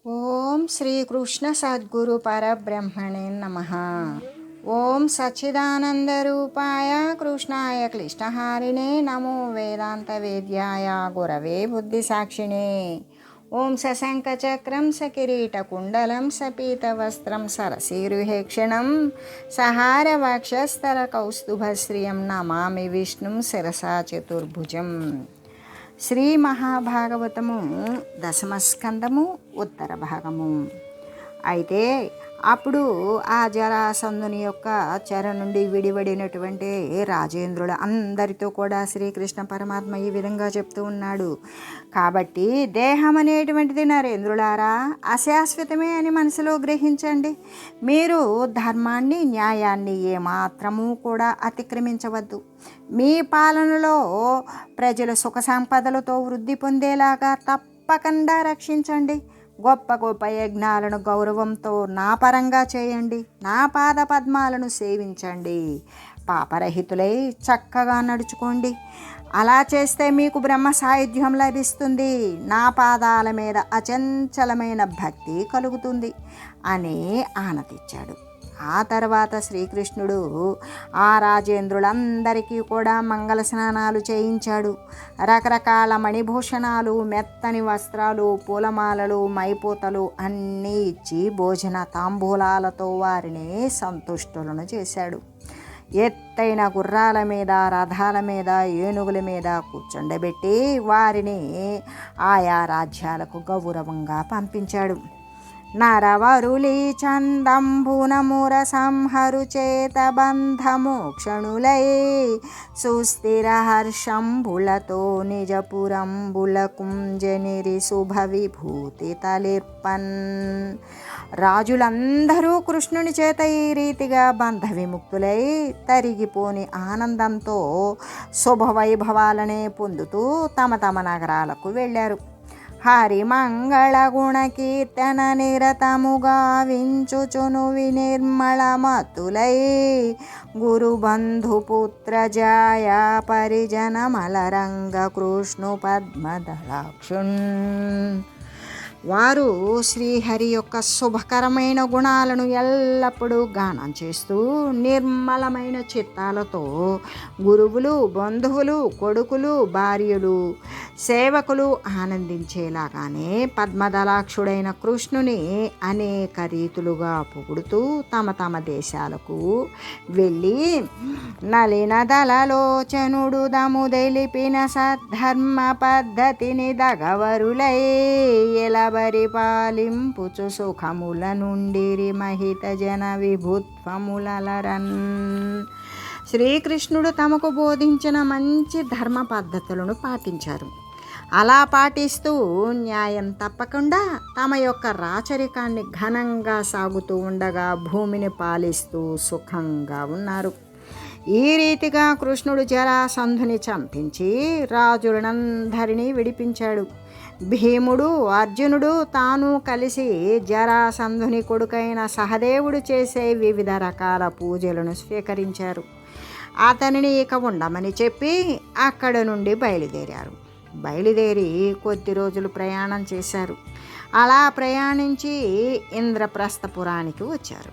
ఓం శ్రీకృష్ణ సద్గురు పరబ్రహ్మణే నమః. ఓం సచ్చిదానందరూపాయ కృష్ణాయ క్లిష్టహారిణే నమో వేదాంత వేద్యాయ గురవే బుద్ధిసాక్షిణే. ఓం సశంఖచక్రం సకిరీటకుండలం సపీతవస్త్రం సరసీరుహేక్షణం సహారవక్షస్థల కౌస్తుభశ్రియం నమామి విష్ణుం శిరసా చతుర్భుజం. శ్రీ మహాభాగవతము దశమస్కందము ఉత్తర భాగము. అయితే అప్పుడు ఆ జరాసంధుని యొక్క చెర నుండి విడివడినటువంటి రాజేంద్రుల అందరితో కూడా శ్రీకృష్ణ పరమాత్మ ఈ విధంగా చెప్తూ ఉన్నాడు. కాబట్టి దేహం అనేటువంటిది నరేంద్రులారా అశాశ్వతమే అని మనసులో గ్రహించండి. మీరు ధర్మాన్ని న్యాయాన్ని ఏమాత్రము కూడా అతిక్రమించవద్దు. మీ పాలనలో ప్రజల సుఖ సంపదలతో వృద్ధి పొందేలాగా తప్పకుండా రక్షించండి. గొప్ప గొప్ప యజ్ఞాలను గౌరవంతో నా పరంగా చేయండి. నా పాద పద్మాలను సేవించండి. పాపరహితులై చక్కగా నడుచుకోండి. అలా చేస్తే మీకు బ్రహ్మ సాయుధ్యం లభిస్తుంది. నా పాదాల మీద అచంచలమైన భక్తి కలుగుతుంది అని ఆనతిచ్చాడు. ఆ తర్వాత శ్రీకృష్ణుడు ఆ రాజేంద్రులందరికీ కూడా మంగళ స్నానాలు చేయించాడు. రకరకాల మణిభూషణాలు, మెత్తని వస్త్రాలు, పూలమాలలు, మైపోతలు అన్నీ ఇచ్చి భోజన తాంబూలాలతో వారిని సంతుష్టులను చేశాడు. ఎత్తైన గుర్రాల మీద, రథాల మీద, ఏనుగుల మీద కూర్చుండబెట్టి వారిని ఆయా రాజ్యాలకు గౌరవంగా పంపించాడు. నరవరులి చందంబునముర సంహరు చేత బంధమోక్షణులై సుస్థిర హర్షంబులతో నిజపురంబుల కుంజనిరి శుభ విభూతి తలిర్పన్. రాజులందరూ కృష్ణుని చేత ఈ రీతిగా బంధ విముక్తులై తరిగిపోని ఆనందంతో శుభవైభవాలనే పొందుతూ తమ తమ నగరాలకు వెళ్ళారు. హరిమంగళ గుణ కీర్తన నిరతముగా వించుచును వినిర్మళమతులై గురుబంధుపుత్ర జాయ పరిజన మలరంగ కృష్ణు పద్మదళాక్షున్. వారు శ్రీహరి యొక్క శుభకరమైన గుణాలను ఎల్లప్పుడూ గానం చేస్తూ నిర్మలమైన చిత్తాలతో గురువులు, బంధువులు, కొడుకులు, భార్యలు, సేవకులు ఆనందించేలాగానే పద్మదళాక్షుడైన కృష్ణుని అనేక రీతులుగా పొగుడుతూ తమ తమ దేశాలకు వెళ్ళి నలినదలలోచనుడు దముదెలిపిన సద్ధర్మ పద్ధతిని దగవరులై పరిపాలింపుచు సుఖముల నుండిరి మహిత జన విభుత్వములరన్. శ్రీకృష్ణుడు తమకు బోధించిన మంచి ధర్మ పద్ధతులను పాటించారు. అలా పాటిస్తూ న్యాయం తప్పకుండా తమ యొక్క రాచరికాన్ని ఘనంగా సాగుతూ ఉండగా భూమిని పాలిస్తూ సుఖంగా ఉన్నారు. ఈ రీతిగా కృష్ణుడు జరాసంధుని చంపించి రాజులందరినీ విడిపించాడు. భీముడు, అర్జునుడు తాను కలిసి జరాసంధుని కొడుకైన సహదేవుడు చేసే వివిధ రకాల పూజలను స్వీకరించారు. అతనిని ఇక ఉండమని చెప్పి అక్కడ నుండి బయలుదేరి కొద్ది రోజులు ప్రయాణం చేశారు. అలా ప్రయాణించి ఇంద్రప్రస్థపురానికి వచ్చారు.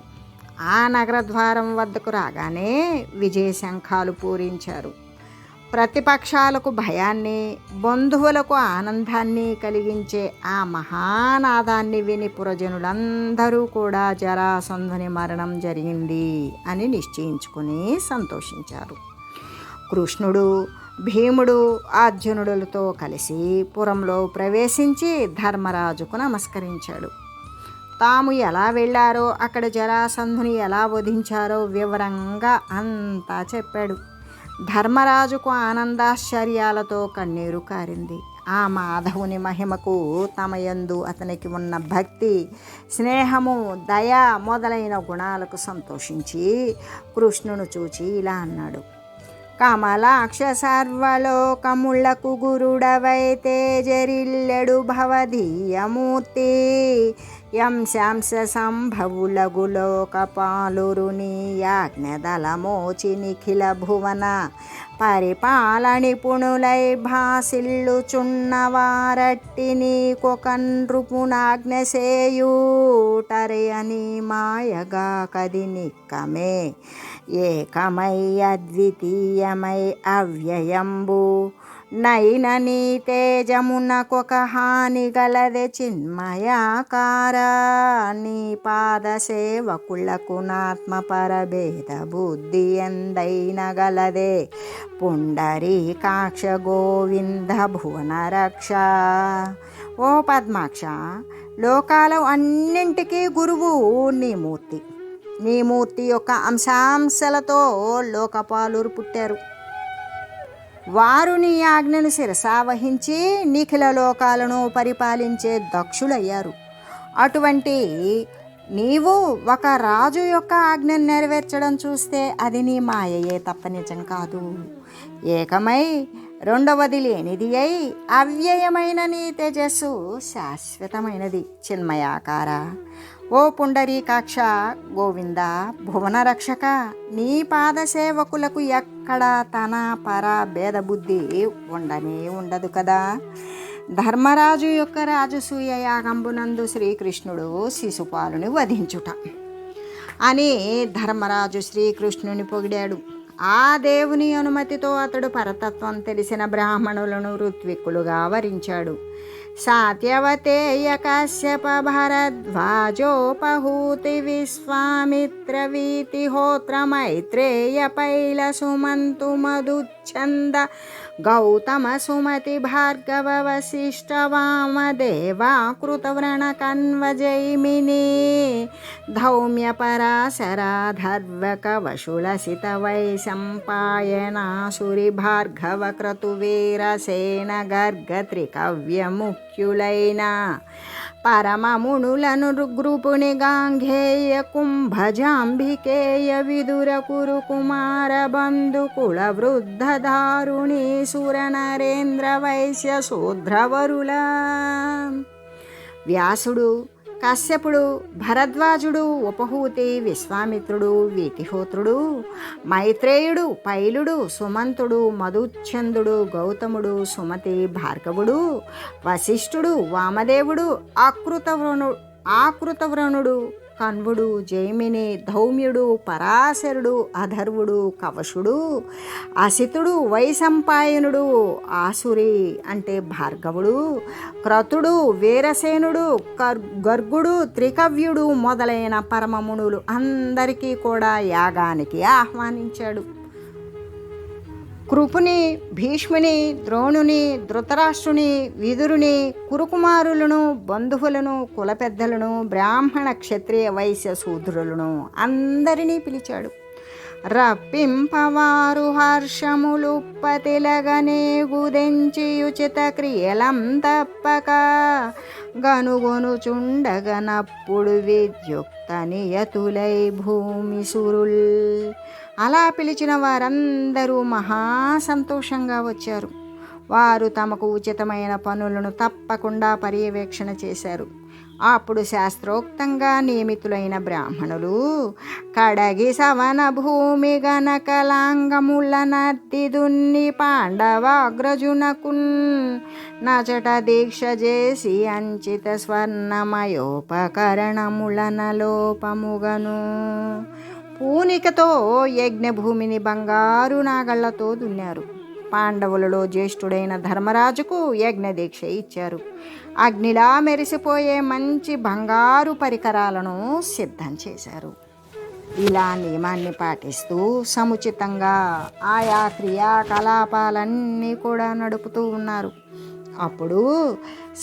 ఆ నగర ద్వారం వద్దకు రాగానే విజయశంఖాలు పూరించారు. ప్రతిపక్షాలకు భయాన్ని, బంధువులకు ఆనందాన్ని కలిగించే ఆ మహానాదాన్ని విని పురజనులందరూ కూడా జరాసంధుని మరణం జరిగింది అని నిశ్చయించుకుని సంతోషించారు. కృష్ణుడు, భీముడు, అర్జునుడులతో కలిసి పురంలో ప్రవేశించి ధర్మరాజుకు నమస్కరించాడు. తాము ఎలా వెళ్ళారో, అక్కడ జరాసంధుని ఎలా వధించారో వివరంగా అంతా చెప్పాడు. ధర్మరాజుకు ఆనందాశ్చర్యాలతో కన్నీరు కారింది. ఆ మాధవుని మహిమకు, తమ యందు అతనికి ఉన్న భక్తి, స్నేహము, దయ మొదలైన గుణాలకు సంతోషించి కృష్ణును చూచి ఇలా అన్నాడు. కమలాక్ష సర్వలోకములకు గురుడవైతే జరిల్లెడు భవధీయమూర్తి యంశాంశ సంభవులగు లోకపాలురుని యాజ్ఞదలమోచి నిఖిల భువన పరిపాల నిపుణులై భాసిల్లుచున్నవారట్టి నీకొకన్రుపునాజ్ఞసేయూటరే అని మాయగా కది నిక్కమే ఏకమై అద్వితీయమై అవ్యయంబు నైన నీ తేజమునకొక హాని గలదే చిన్మయాకార నీ పాద సేవకులకు నాత్మ పరభేద బుద్ధి ఎందైన గలదే పుండరీకాక్ష గోవింద భువన రక్ష. ఓ పద్మాక్ష, లోకాలు అన్నింటికీ గురువు నీ మూర్తి. నీ మూర్తి యొక్క అంశాంశాలతో లోకపాలురు పుట్టారు. వారు నీ ఆజ్ఞను శిరసావహించి నిఖిల లోకాలను పరిపాలించే దక్షులయ్యారు. అటువంటి నీవు ఒక రాజు యొక్క ఆజ్ఞను నెరవేర్చడం చూస్తే అది నీ మాయయే తప్ప నిజం కాదు. ఏకమై రెండవది లేనిది అయి అవ్యయమైన నీ తేజస్సు శాశ్వతమైనది చిన్మయాకార. ఓ పుండరీకాక్ష గోవింద భువన రక్షక, నీ పాద సేవకులకు ఎక్కడ తన పర భేదబుద్ధి ఉండనే ఉండదు కదా. ధర్మరాజు యొక్క రాజసూయ యాగంబునందు శ్రీకృష్ణుడు శిశుపాలుని వధించుట అని ధర్మరాజు శ్రీకృష్ణుని పొగిడాడు. ఆ దేవుని అనుమతితో అతడు పరతత్వం తెలిసిన బ్రాహ్మణులను ఋత్విక్కులుగా వరించాడు. సాత్యవతేయ కశ్యప భరద్వాజోపహూతి విశ్వామిత్ర వీతిహోత్ర మైత్రేయ పైల సుమంతు మధుచ్ఛంద గౌతమ సుమతి భార్గవ వశిష్ఠ వామదేవా కృతవ్రణ కన్వ జైమిని ధౌమ్య పరాశరాధర్వక వశులసిత వైశంపాయనాసురి భార్గవ క్రతువీరసేన గర్గత్రికవ్యముఖ్యులైన పరమమునులను గృపుని గాంఘేయ కుంభజాంబికేయ విదుర కురు కుమార బంధు కుల వృద్ధ దారుణి సుర నరేంద్ర వైశ్య శూద్రవరుల. వ్యాసుడు, కశ్యపుడు, భరద్వాజుడు, ఉపహూతి, విశ్వామిత్రుడు, వీతిహోత్రుడు, మైత్రేయుడు, పైలుడు, సుమంతుడు, మధుచ్ఛందుడు, గౌతముడు, సుమతి, భార్గవుడు, వశిష్ఠుడు, వామదేవుడు, ఆకృతవ్రణుడు, కన్వుడు, జైమిని, ధౌమ్యుడు, పరాశరుడు, అధర్వుడు, కవశుడు, అసితుడు, వైశంపాయనుడు, ఆసురి అంటే భార్గవుడు, క్రతుడు, వీరసేనుడు, గర్గుడు, త్రికవ్యుడు మొదలైన పరమమునులు అందరికీ కూడా యాగానికి ఆహ్వానించాడు. కృపుని, భీష్ముని, ద్రోణుని, ధృతరాష్ట్రుని, విదురుని, కురుకుమారులను, బంధువులను, కుల పెద్దలను, బ్రాహ్మణ, క్షత్రియ, వైశ్య శూద్రులను అందరినీ పిలిచాడు. రప్పింపవారు హర్షములుప్పతిలగనే గుదెంచియుచిత క్రియలం తప్పక గనుగొనుచుండగనప్పుడు విద్యుక్త నియతులై భూమి సురుల్. అలా పిలిచిన వారందరూ మహా సంతోషంగా వచ్చారు. వారు తమకు ఉచితమైన పనులను తప్పకుండా పర్యవేక్షణ చేశారు. అప్పుడు శాస్త్రోక్తంగా నియమితులైన బ్రాహ్మణులు కడగి సవన భూమి గనకలాంగముల నర్ది దున్ని పాండవాగ్రజునకున్ నచట దీక్ష చేసి అంచిత స్వర్ణమయోపకరణములన లోపముగను. పూనికతో యజ్ఞభూమిని బంగారు నాగళ్లతో దున్నారు. పాండవులలో జ్యేష్ఠుడైన ధర్మరాజుకు యజ్ఞదీక్ష ఇచ్చారు. అగ్నిలా మెరిసిపోయే మంచి బంగారు పరికరాలను సిద్ధం చేశారు. ఇలా నియమాన్ని పాటిస్తూ సముచితంగా ఆయా క్రియాకలాపాలన్నీ కూడా నడుపుతూ ఉన్నారు. అప్పుడు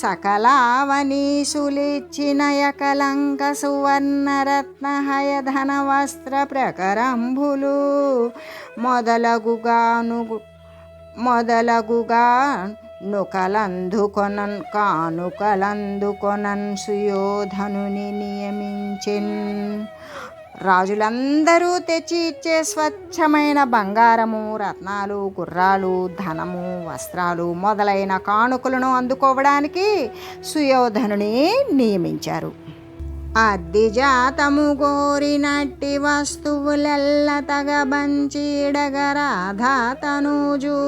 సకలావనీసులిచ్చిన యకలంక సువర్ణరత్నహయ ధన వస్త్ర ప్రకరంభులు మొదలగుగా కానుకలందుకొనన్ సుయోధనుని నియమించెన్. రాజులందరూ తెచ్చి ఇచ్చే స్వచ్ఛమైన బంగారము, రత్నాలు, గుర్రాలు, ధనము, వస్త్రాలు మొదలైన కానుకలను అందుకోవడానికి సుయోధనుని నియమించారు. అద్దిజాతము గోరినట్టి వస్తువులెల్ల తగబంచీడగరాధా తనూజు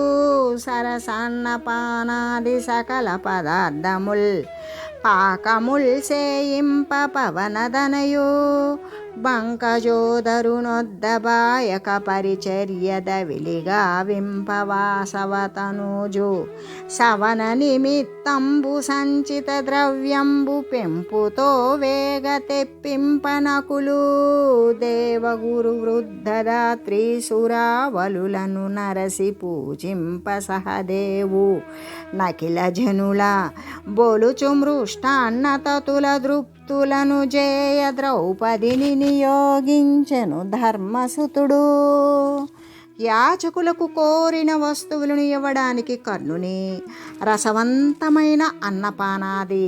సరసన్న పానాది సకల పదార్థముల్ పాకముల్ సేయింప పవనదనయు బంకజోదరునొద్దబాయక పరిచర్యద విలిగా వింపవాసవతనూజు సవన నిమిత్తంబు సంచిత ద్రవ్యంబు పెంపుతో వేగ తెప్పింపనకులు దేవగురు వృద్ధదాత్రి సురావలులను నరసి పూజింప సహదేవు నకిల జనుల బొలుచు మృష్టాన్నతతుల దృప్తులను జేయ ద్రౌపదిని నియోగించెను ధర్మసుతుడు. యాచకులకు కోరిన వస్తువులను ఇవ్వడానికి కర్ణుని, రసవంతమైన అన్నపానాది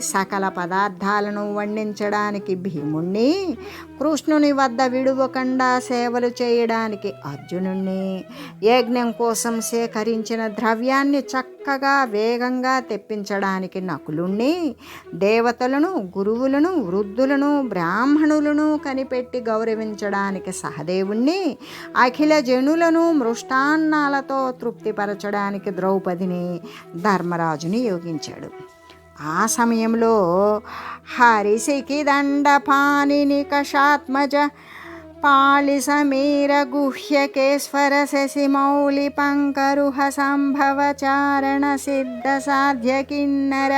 సకల పదార్థాలను వండించడానికి భీముణ్ణి, కృష్ణుని వద్ద విడువకుండా సేవలు చేయడానికి అర్జునుణ్ణి, యజ్ఞం కోసం సేకరించిన ద్రవ్యాన్ని చక్కగా వేగంగా తెప్పించడానికి నకులుణ్ణి, దేవతలను, గురువులను, వృద్ధులను, బ్రాహ్మణులను కనిపెట్టి గౌరవించడానికి సహదేవుణ్ణి, అఖిల జనులను మృష్టాన్నాలతో తృప్తిపరచడానికి ద్రౌపదిని, ధర్మరాజుని యోగించాడు. ఆ సమయంలో హరిసికి దండపాణిని కషాత్మజ పాళి సమీర గుహ్యకేశ్వర శశిమౌళి పంకరుహ సంభవ చారణ సిద్ధ సాధ్య కిన్నర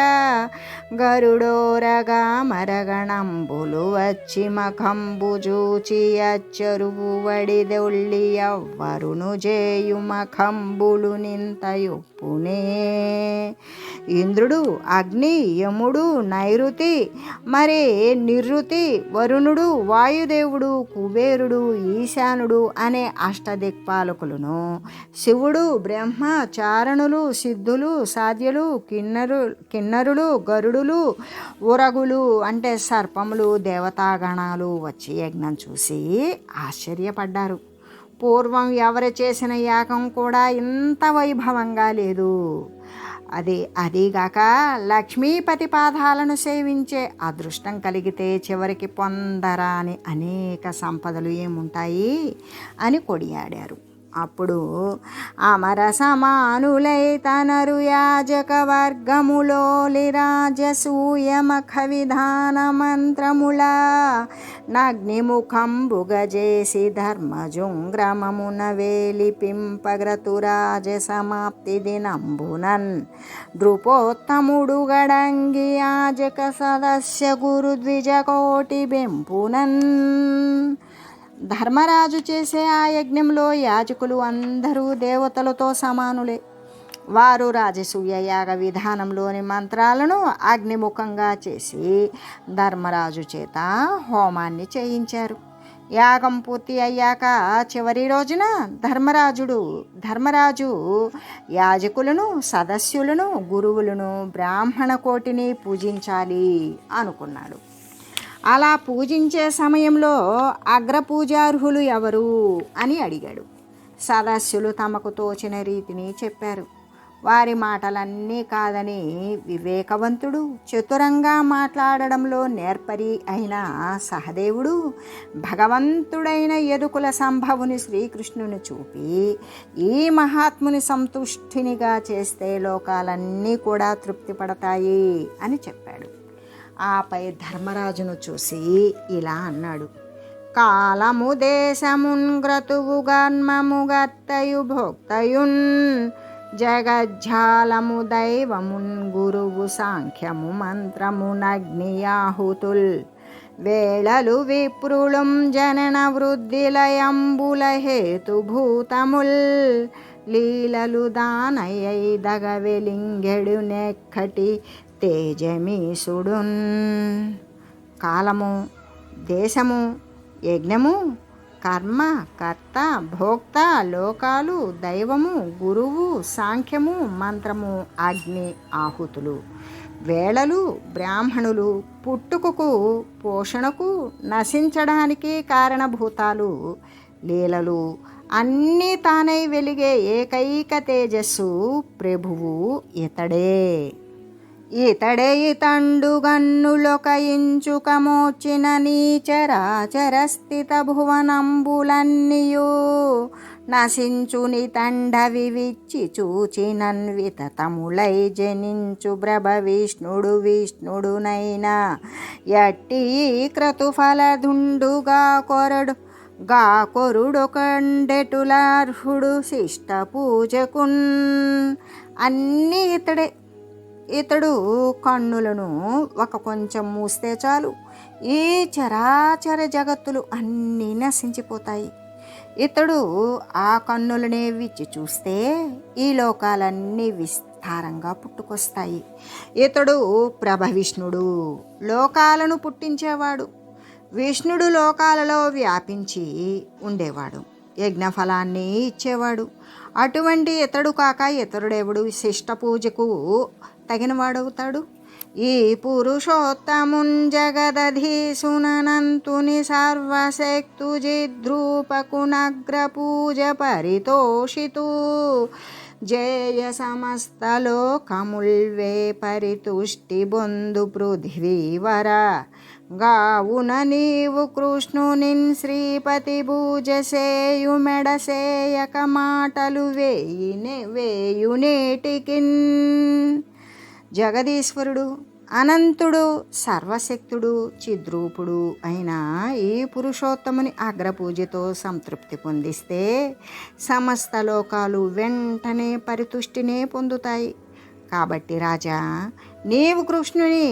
గరుడోరగా మరగణంబులు వచ్చి మఖంబు జూచి అచ్చరువు వడిదొల్లి ఎవ్వరును జేయు మఖంబులు నింతయుప్పునే. ఇంద్రుడు, అగ్ని, యముడు, నైరుతి, మరి నిరుతి, వరుణుడు, వాయుదేవుడు, కుబేరుడు, ఈశానుడు అనే అష్టదిక్పాలకులను, శివుడు, బ్రహ్మ, చారణులు, సిద్ధులు, సాధ్యులు, కిన్నరులు, గరుడులు, ఉరగులు అంటే సర్పములు, దేవతాగణాలు వచ్చి యజ్ఞం చూసి ఆశ్చర్యపడ్డారు. పూర్వం ఎవరు చేసిన యాగం కూడా ఇంత వైభవంగా లేదు. అదీగాక లక్ష్మీపతి పాదాలను సేవించే అదృష్టం కలిగితే చివరికి పొందరాని అనేక సంపదలు ఏముంటాయి అని కొడియాడారు. అప్పుడు అమర సమానులై తనరు యాజక వర్గములోలి రాజసూయమఖ విధాన మంత్రముల నగ్నిముఖంబుగజేసి ధర్మజుంగ్రమమున వేలిపింపగ్రతురాజ సమాప్తి దినంబునన్ నృపోత్తముడు గడంగి యాజక సదస్య గురు ద్విజకోటి బెంపునన్. ధర్మరాజు చేసే ఆ యజ్ఞంలో యాజకులు అందరూ దేవతలతో సమానులే. వారు రాజసూయ యాగ విధానంలోని మంత్రాలను అగ్నిముఖంగా చేసి ధర్మరాజు చేత హోమాన్ని చేయించారు. యాగం పూర్తి అయ్యాక చివరి రోజున ధర్మరాజు యాజకులను, సదస్యులను, గురువులను, బ్రాహ్మణ కోటిని పూజించాలి అనుకున్నాడు. అలా పూజించే సమయంలో అగ్రపూజార్హులు ఎవరు అని అడిగాడు. సదస్యులు తమకు తోచిన రీతిని చెప్పారు. వారి మాటలన్నీ కాదని వివేకవంతుడు, చతురంగా మాట్లాడడంలో నేర్పరి అయిన సహదేవుడు భగవంతుడైన యదుకుల సంభవుని శ్రీకృష్ణుని చూపి ఈ మహాత్ముని సంతుష్టినిగా చేస్తే లోకాలన్నీ కూడా తృప్తి పడతాయి అని చెప్పాడు. ఆపై ధర్మరాజును చూసి ఇలా అన్నాడు: కాలము దేశమున్ గ్రతువు గన్మము గత్తయు భోక్తయున్ జగజ్జాలము దైవమున్ గురువు సాంఖ్యము మంత్రము నగ్నియాహుతుల్ వేళలు విప్రుళం జనన వృద్ధిలయంబుల హేతుభూతముల్ లీలలు దానయ్యదగ వెలింగెడు నెక్కటి తేజమీసుడున్. కాలము, దేశము, యజ్ఞము, కర్మ, కర్త, భోక్త, లోకాలు, దైవము, గురువు, సాంఖ్యము, మంత్రము, అగ్ని, ఆహుతులు, వేళలు, బ్రాహ్మణులు, పుట్టుకకు, పోషణకు, నశించడానికి కారణభూతాలు, లీలలు అన్నీ తానై వెలిగే ఏకైక తేజస్సు ప్రభువు ఇతడే. ఇతడే ఇతండు గన్నులొక ఇంచుకమోచిన నీచరాచర స్థిత భువనంబులన్నీయు నశించుని తండవి విచ్చి చూచినన్విత తములై జనించు బ్రభ విష్ణుడు విష్ణుడునైనా ఎట్టి క్రతుఫలదుండుగా కొరుడొకండెటులార్హుడు శిష్ట పూజకున్. అన్నీ ఇతడు కన్నులను కొంచెం మూస్తే చాలు ఈ చరాచర జగత్తులు అన్నీ నశించిపోతాయి. ఇతడు ఆ కన్నులనే విచ్చి చూస్తే ఈ లోకాలన్నీ విస్తారంగా పుట్టుకొస్తాయి. ఇతడు ప్రభవిష్ణుడు, లోకాలను పుట్టించేవాడు. విష్ణుడు లోకాలలో వ్యాపించి ఉండేవాడు, యజ్ఞఫలాన్ని ఇచ్చేవాడు. అటువంటి ఇతడు కాక ఇతరుడెవడు శిష్ట పూజకు తగినవాడవుతాడు? ఈ పురుషోత్తమున్ జగదధీసునంతుని సర్వశక్తుజిద్రూపకునగ్ర పూజ పరితోషితు జయ సమస్త లోకముల్వే పరితుష్టి బొందు పృథ్వీవర. గావున నీవు కృష్ణునిన్ శ్రీపతి భూజసేయు మెడసేయక మాటలు వేయునేటికిన్. జగదీశ్వరుడు, అనంతుడు, సర్వశక్తుడు, చిద్రూపుడు అయిన ఈ పురుషోత్తముని అగ్రపూజతో సంతృప్తి పొందిస్తే సమస్త లోకాలు వెంటనే పరితుష్టినే పొందుతాయి. కాబట్టి రాజా, నీవు కృష్ణుని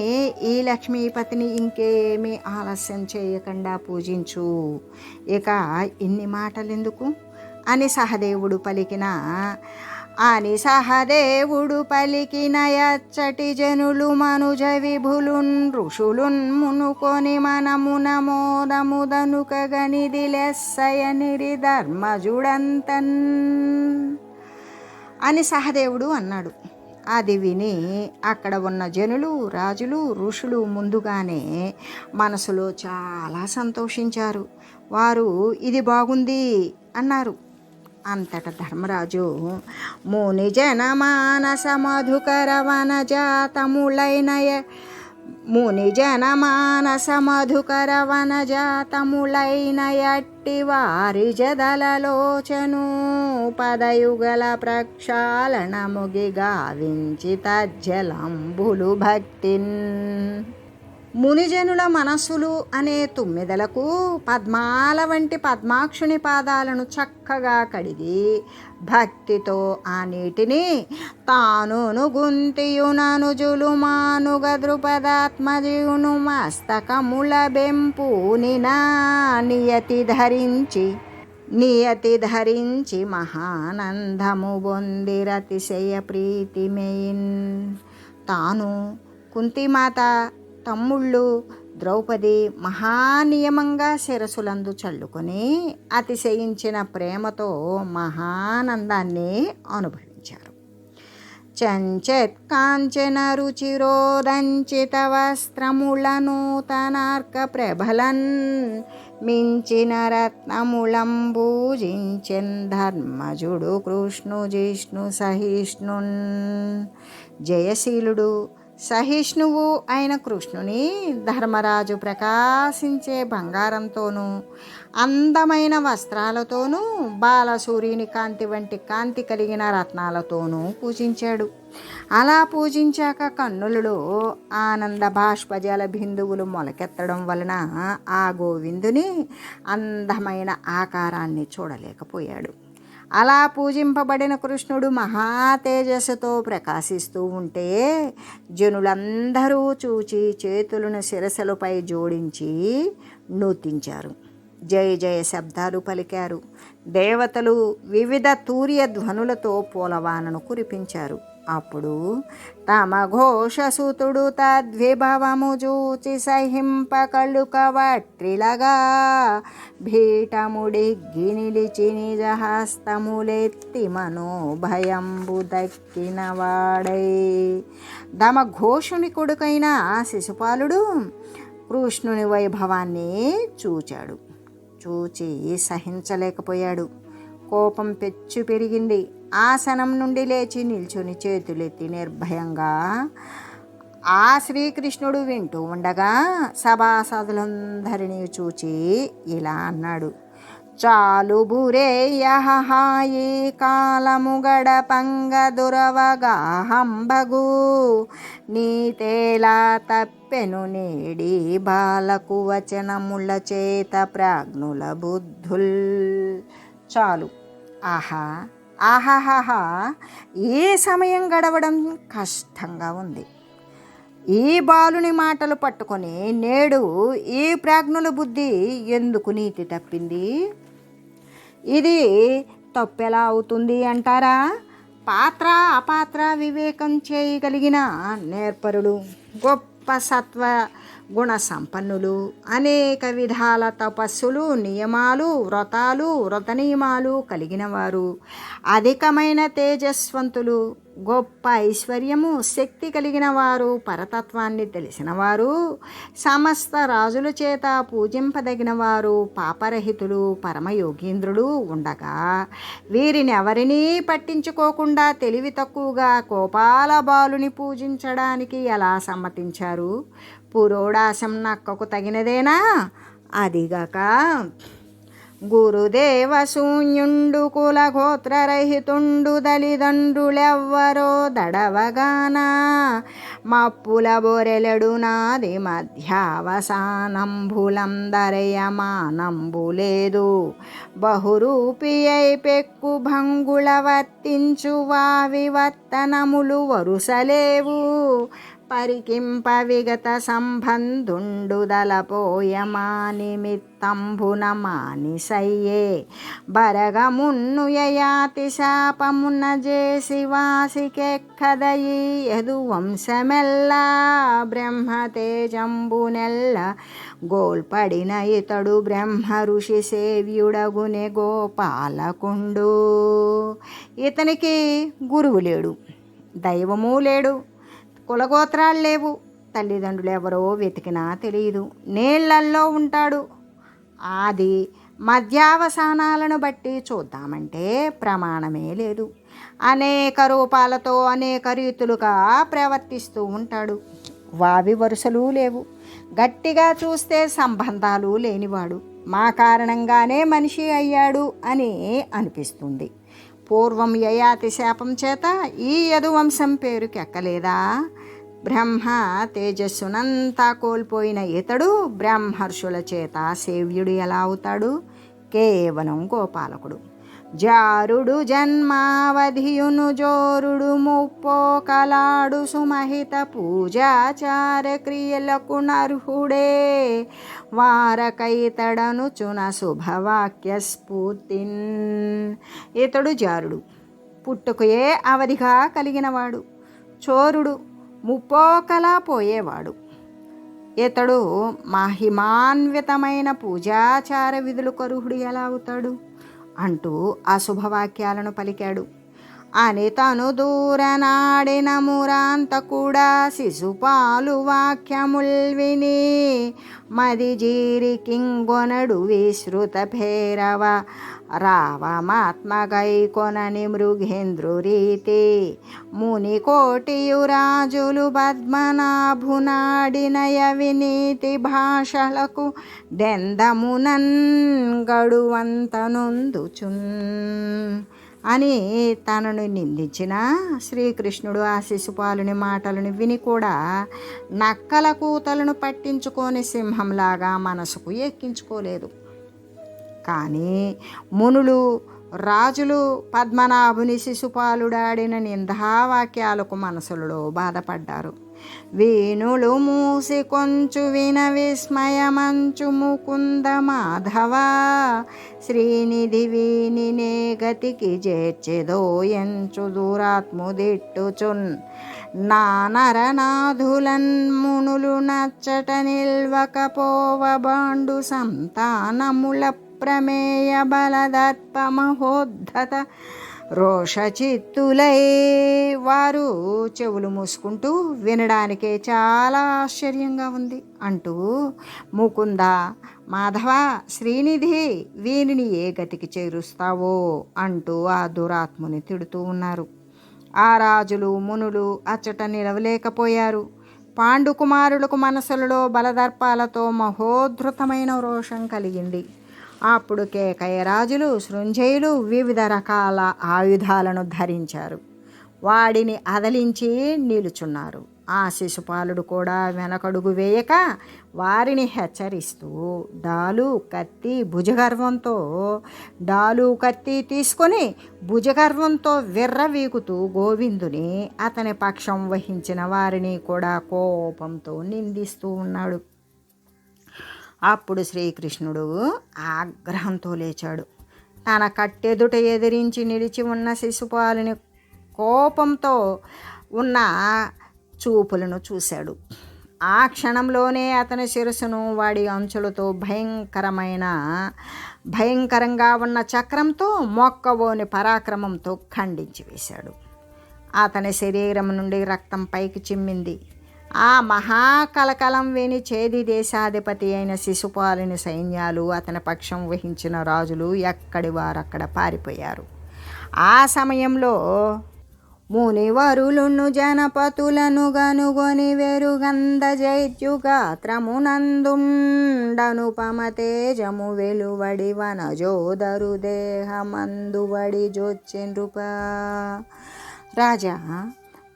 ఈ లక్ష్మీపతిని ఇంకేమీ ఆలస్యం చేయకుండా పూజించు. ఇక ఇన్ని మాటలెందుకు అని సహదేవుడు పలికిన యచ్చటి జనులు మనుజ విభులున్ ఋషులున్ మునుకొని మనమున మోదముదనుకగనిది లెస్సయనిరి ధర్మజుడంతన్ అని సహదేవుడు అన్నాడు. అది విని అక్కడ ఉన్న జనులు, రాజులు, ఋషులు ముందుగానే మనసులో చాలా సంతోషించారు. వారు ఇది బాగుంది అన్నారు. అంతట ధర్మరాజు ముని జనమానస మధుకర వనజాతములైన ఎట్టి వారి జదలలోచను పదయుగల ప్రక్షాళన ముగి గావించి తజ్జలంబులు భక్తిన్. మునిజనుల మనస్సులు అనే తుమ్మెదలకు పద్మాల వంటి పద్మాక్షుని పాదాలను చక్కగా కడిగి భక్తితో ఆ నీటిని తానును గుంతియుననుజులు మానుగ ద్రుపదాత్మజును మస్తకముల బెంపునినా నియతి ధరించి మహానందము బొందిరతిశయ ప్రీతిమేయిన్. తాను, కుంతిమాత, తమ్ముళ్ళు, ద్రౌపది మహానియమంగా శిరసులందు చల్లుకొని అతిశయించిన ప్రేమతో మహానందాన్ని అనుభవించారు. చంచత్కాంచన రుచిరోదంచిత వస్త్రములను తనార్క ప్రభలన్ మించిన రత్నములంబూజించెన్ ధర్మజుడు కృష్ణు జిష్ణు సహిష్ణున్. జయశీలుడు, సహిష్ణువు అయిన కృష్ణుని ధర్మరాజు ప్రకాశించే బంగారంతోనూ అందమైన వస్త్రాలతోనూ బాలసూర్యుని కాంతి వంటి కాంతి కలిగిన రత్నాలతోనూ పూజించాడు. అలా పూజించాక కన్నులలో ఆనంద బాష్పజల బిందువులు మొలకెత్తడం వలన ఆ గోవిందుని అందమైన ఆకారాన్ని చూడలేకపోయాడు. అలా పూజింపబడిన కృష్ణుడు మహా తేజస్సుతో ప్రకాశిస్తూ ఉంటే జనులందరూ చూచి చేతులను శిరస్సులపై జోడించి నూతించారు. జయ జయ శబ్దాలు పలికారు. దేవతలు వివిధ తూర్య ధ్వనులతో పూలవానను కురిపించారు. అప్పుడు తమ ఘోషసుతుడు తద్విభవము చూచి సహింప కళ్ళుక వట్రిలగా భీటముడిగ్గి నిలిచి నిజ హస్తములెత్తి మనోభయంబు దక్కిన వాడై. తమ ఘోషుని కొడుకైన శిశుపాలుడు కృష్ణుని వైభవాన్ని చూచి సహించలేకపోయాడు. కోపం పెచ్చు పెరిగింది. ఆసనం నుండి లేచి నిల్చుని చేతులెత్తి నిర్భయంగా ఆ శ్రీకృష్ణుడు వింటూ ఉండగా సభాసదులందరినీ చూచి ఇలా అన్నాడు: చాలు బురేయహాయి కాలము గడపంగ దురవగాహంబగు నీతేలా తప్పెను నేడి బాలకు వచనముల చేత ప్రాజ్ఞుల బుద్ధుల్. చాలు, ఆహా ఆహాహా, ఈ సమయం గడవడం కష్టంగా ఉంది. ఈ బాలుని మాటలు పట్టుకొని నేడు ఈ ప్రాజ్ఞుల బుద్ధి ఎందుకు నీతి తప్పింది? ఇది తప్పెలా అవుతుంది అంటారా? పాత్ర అపాత్ర వివేకం చేయగలిగిన నేర్పరులు, గొప్ప సత్వ గుణ సంపన్నులు, అనేక విధాల తపస్సులు, నియమాలు, వ్రత నియమాలు కలిగిన వారు, అధికమైన తేజస్వంతులు, గొప్ప ఐశ్వర్యము శక్తి కలిగిన వారు, పరతత్వాన్ని తెలిసిన వారు, సమస్త రాజుల చేత పూజింపదగిన వారు, పాపరహితులు, పరమయోగీంద్రులు ఉండగా వీరిని ఎవరినీ పట్టించుకోకుండా తెలివి తక్కువగా కోపాల బాలుని పూజించడానికి ఎలా సమ్మతించారు? పురోడాశం నక్కకు తగినదేనా? అదిగాక గురుదేవ శూన్యుండు కులగోత్రరహితుండు దలిదండ్రులెవ్వరో దడవగాన మప్పుల బొరెలడు నాది మధ్యావసానంబులందరయమానంబు లేదు బహురూపి అయి పెక్కు భంగుల వర్తించు వావివర్తనములు వరుసలేవు పరికింప విగత సంబంధుండు దలపోయమా నిమిత్తంబున మానిసయ్యే బరగమున్ను యయాతి శాపమున జేసి వాసికెక్కదయి యదు వంశమెల్లా బ్రహ్మతేజంబునెల్ల గోల్పడిన ఇతడు బ్రహ్మ ఋషి సేవ్యుడగునే గోపాలకుండు. ఇతనికి గురువు లేడు, దైవము లేడు, కులగోత్రాలు లేవు, తల్లిదండ్రులు ఎవరో వెతికినా తెలియదు, నీళ్లల్లో ఉంటాడు. ఆది మధ్యావసానాలను బట్టి చూద్దామంటే ప్రమాణమే లేదు. అనేక రూపాలతో అనేక రీతులుగా ప్రవర్తిస్తూ ఉంటాడు. వావి వరుసలు లేవు, గట్టిగా చూస్తే సంబంధాలు లేనివాడు. మా కారణంగానే మనిషి అయ్యాడు అని అనిపిస్తుంది. పూర్వం యయాతి శాపం చేత ఈ యదువంశం పేరుకెక్కలేదా? బ్రహ్మ తేజస్సునంతా కోల్పోయిన ఇతడు బ్రహ్మర్షుల చేత సేవ్యుడు ఎలా అవుతాడు? కేవలం గోపాలకుడు. జారుడు జన్మావధియును జోరుడు ముప్పోకలాడు సుమహిత పూజాచార క్రియలకు నర్హుడే వారకైతడనుచున శుభవాక్య స్ఫూర్తిన్. ఇతడు జారుడు, పుట్టుకయే అవధిగా కలిగినవాడు, చోరుడు, ముప్పోకలా పోయేవాడు. ఇతడు మహిమాన్వితమైన పూజాచార విధులు కరుహుడు ఎలా అవుతాడు అంటూ అశుభవాక్యాలను పలికాడు. అని తను దూరనాడిన మురాంత కూడా శిశుపాలు వాక్యముల్ విని మది జీరి కింగొనడు విశ్రుత భైరవ రావమాత్మగై కొనని మృగేంద్రురీతి ముని కోటియురాజులు పద్మనాభునాడినయ వినీతి భాషలకు దెందమునన్ గడువంతనొందుచున్ అని తనను నిందించిన శ్రీకృష్ణుడు ఆ శిశుపాలుని మాటలను విని కూడా నక్కల కూతలను పట్టించుకొని సింహంలాగా మనసుకు ఎక్కించుకోలేదు. కానీ మునులు, రాజులు పద్మనాభుని శిశుపాలుడాడిన నిందావాక్యాలకు మనసులలో బాధపడ్డారు. వీణులు మూసి కొంచు విన విస్మయమంచు ముకుంద మాధవ శ్రీనిధి వీనినే గతికి చేర్చెదో ఎంచు దూరాత్ముదిట్టుచున్ నానరనాథులన్ మునులు నచ్చట నిల్వకపోవ బాండు సంతానముల ప్రమేయ బలదత్ప మహోద్ధత రోషచిత్తులై వారు చెవులు మూసుకుంటూ వినడానికే చాలా ఆశ్చర్యంగా ఉంది అంటూ ముకుంద, మాధవ, శ్రీనిధి వీరిని ఏ గతికి చేరుస్తావో అంటూ ఆ దురాత్ముని తిడుతూ ఉన్నారు. ఆ రాజులు, మునులు అచ్చట నిలవలేకపోయారు. పాండుకుమారులకు మనసులలో బలదర్పాలతో మహోద్ధృతమైన రోషం కలిగింది. అప్పుడు కేకయరాజులు, సృంజయులు వివిధ రకాల ఆయుధాలను ధరించారు. వాడిని అదలించి నిలుచున్నారు. ఆ శిశుపాలుడు కూడా వెనకడుగు వేయక వారిని హెచ్చరిస్తూ డాలు కత్తి తీసుకొని భుజగర్వంతో విర్రవీగుతూ గోవిందుని, అతని పక్షం వహించిన వారిని కూడా కోపంతో నిందిస్తూ ఉన్నాడు. అప్పుడు శ్రీకృష్ణుడు ఆగ్రహంతో లేచాడు. తన కట్టెదుట ఎదిరించి నిలిచి ఉన్న శిశుపాలుని కోపంతో ఉన్న చూపులను చూశాడు. ఆ క్షణంలోనే అతని శిరస్సును వాడి అంచులతో భయంకరంగా ఉన్న చక్రంతో మొక్కవోని పరాక్రమంతో ఖండించి వేశాడు. అతని శరీరం నుండి రక్తం పైకి చిమ్మింది. ఆ మహాకలకలం విని చేది దేశాధిపతి అయిన శిశుపాలుని సైన్యాలు, అతని పక్షం వహించిన రాజులు ఎక్కడి వారక్కడ పారిపోయారు. ఆ సమయంలో మునివరులును జనపతులను గనుగొని వెరుగంద జైత్యుగాత్రమునందుండనుపమ తేజము వెలువడి వనజోదరు దేహమందువడి జొచ్చెనృప. రాజా,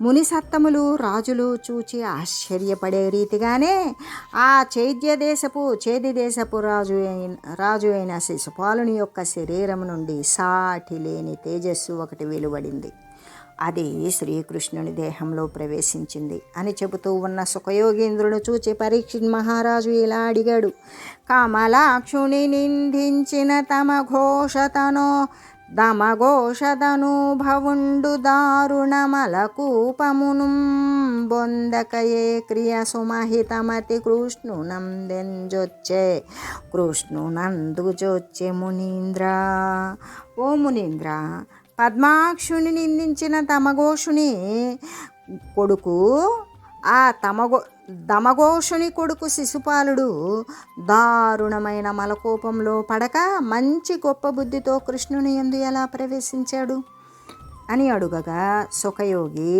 ముని సత్తములు రాజులు చూచి ఆశ్చర్యపడే రీతిగానే ఆ చేది దేశపు రాజు అయిన శిశుపాలుని యొక్క శరీరం నుండి సాటి లేని తేజస్సు ఒకటి వెలువడింది. అది శ్రీకృష్ణుని దేహంలో ప్రవేశించింది అని చెబుతూ ఉన్న సుఖయోగీంద్రుని చూచి పరీక్షిత్ మహారాజు ఇలా అడిగాడు. కమలాక్షుని నిందించిన దమఘోషతనూభవుండు దారుణమలకూపమును బొందకయే క్రియ సుమహితమతి కృష్ణునందు జొచ్చే మునీంద్ర. ఓ మునీంద్ర, పద్మాక్షుని నిందించిన దమఘోషుని కొడుకు శిశుపాలుడు దారుణమైన మలకోపంలో పడక మంచి గొప్ప బుద్ధితో కృష్ణుని యందు ఎలా ప్రవేశించాడు అని అడుగగా సుఖయోగి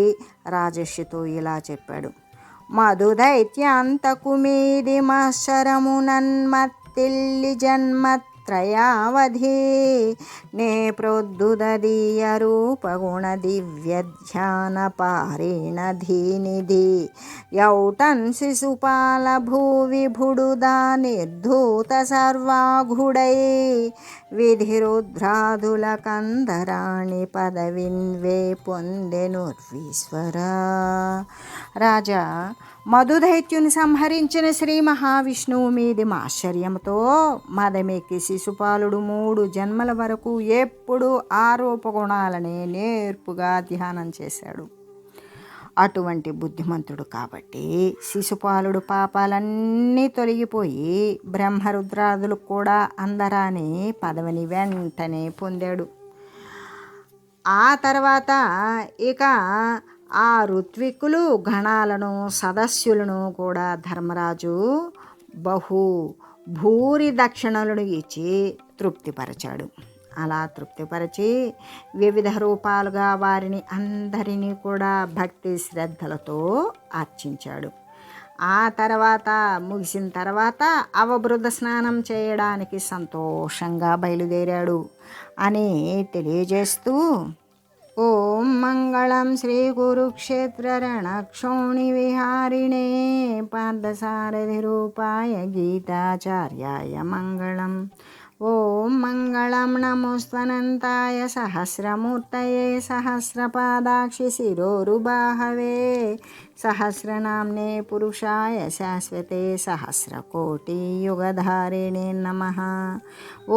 రాజర్షితో ఇలా చెప్పాడు. మధుదైత్యాంతకు మీది మత్సరమునన్మత్తిల్లి జన్మత్రయావధి నే ప్రొద్దుదీయ రూపగుణ దివ్య ధ్యాన పారేణ ధీనిధి యౌటన్ శిశుపాల భూవిభుడుదా నిర్ధూత సర్వాఘుడై విధిరుద్రాదుల కందరాణి పదవిన్వే పొందెనుర్వీశ్వర. రాజా, మధుదైత్యుని సంహరించిన శ్రీ మహావిష్ణువు మీది ఆశ్చర్యంతో మదమెక్కి శిశుపాలుడు 3 జన్మల వరకు ఎప్పుడు ఆరోపగుణాలనే నేర్పుగా ధ్యానం చేశాడు. అటువంటి బుద్ధిమంతుడు కాబట్టి శిశుపాలుడు పాపాలన్నీ తొలగిపోయి బ్రహ్మరుద్రాదులు కూడా అందరాని పదవిని వెంటనే పొందాడు. ఆ తర్వాత ఇక ఆ ఋత్విక్కులు గణాలను సదస్యులను కూడా ధర్మరాజు భూరి దక్షిణలను ఇచ్చి తృప్తిపరచాడు. అలా తృప్తిపరిచి వివిధ రూపాలుగా వారిని అందరినీ కూడా భక్తి శ్రద్ధలతో అర్చించాడు. ఆ తర్వాత ముగిసిన తర్వాత అవబృద్ధ స్నానం చేయడానికి సంతోషంగా బయలుదేరాడు అని తెలియజేస్తూ ఓం మంగళం శ్రీ కురుక్షేత్ర రణక్షోణి విహారిణే పార్థసారథి రూపాయ గీతాచార్యాయ మంగళం. ఓం మంగళం నమోస్త్వనంతాయ సహస్రమూర్తయే సహస్రపాదాక్షి శిరోరుబాహవే సహస్రనామ్నే పురుషాయ శాశ్వతే సహస్రకోటి యుగధారిణే నమః.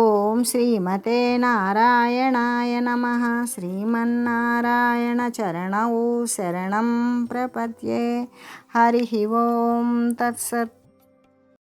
ఓం శ్రీమతే నారాయణాయ నమః. శ్రీమన్నారాయణ చరణౌ శరణం ప్రపద్యే. హరి ఓం తత్సత్.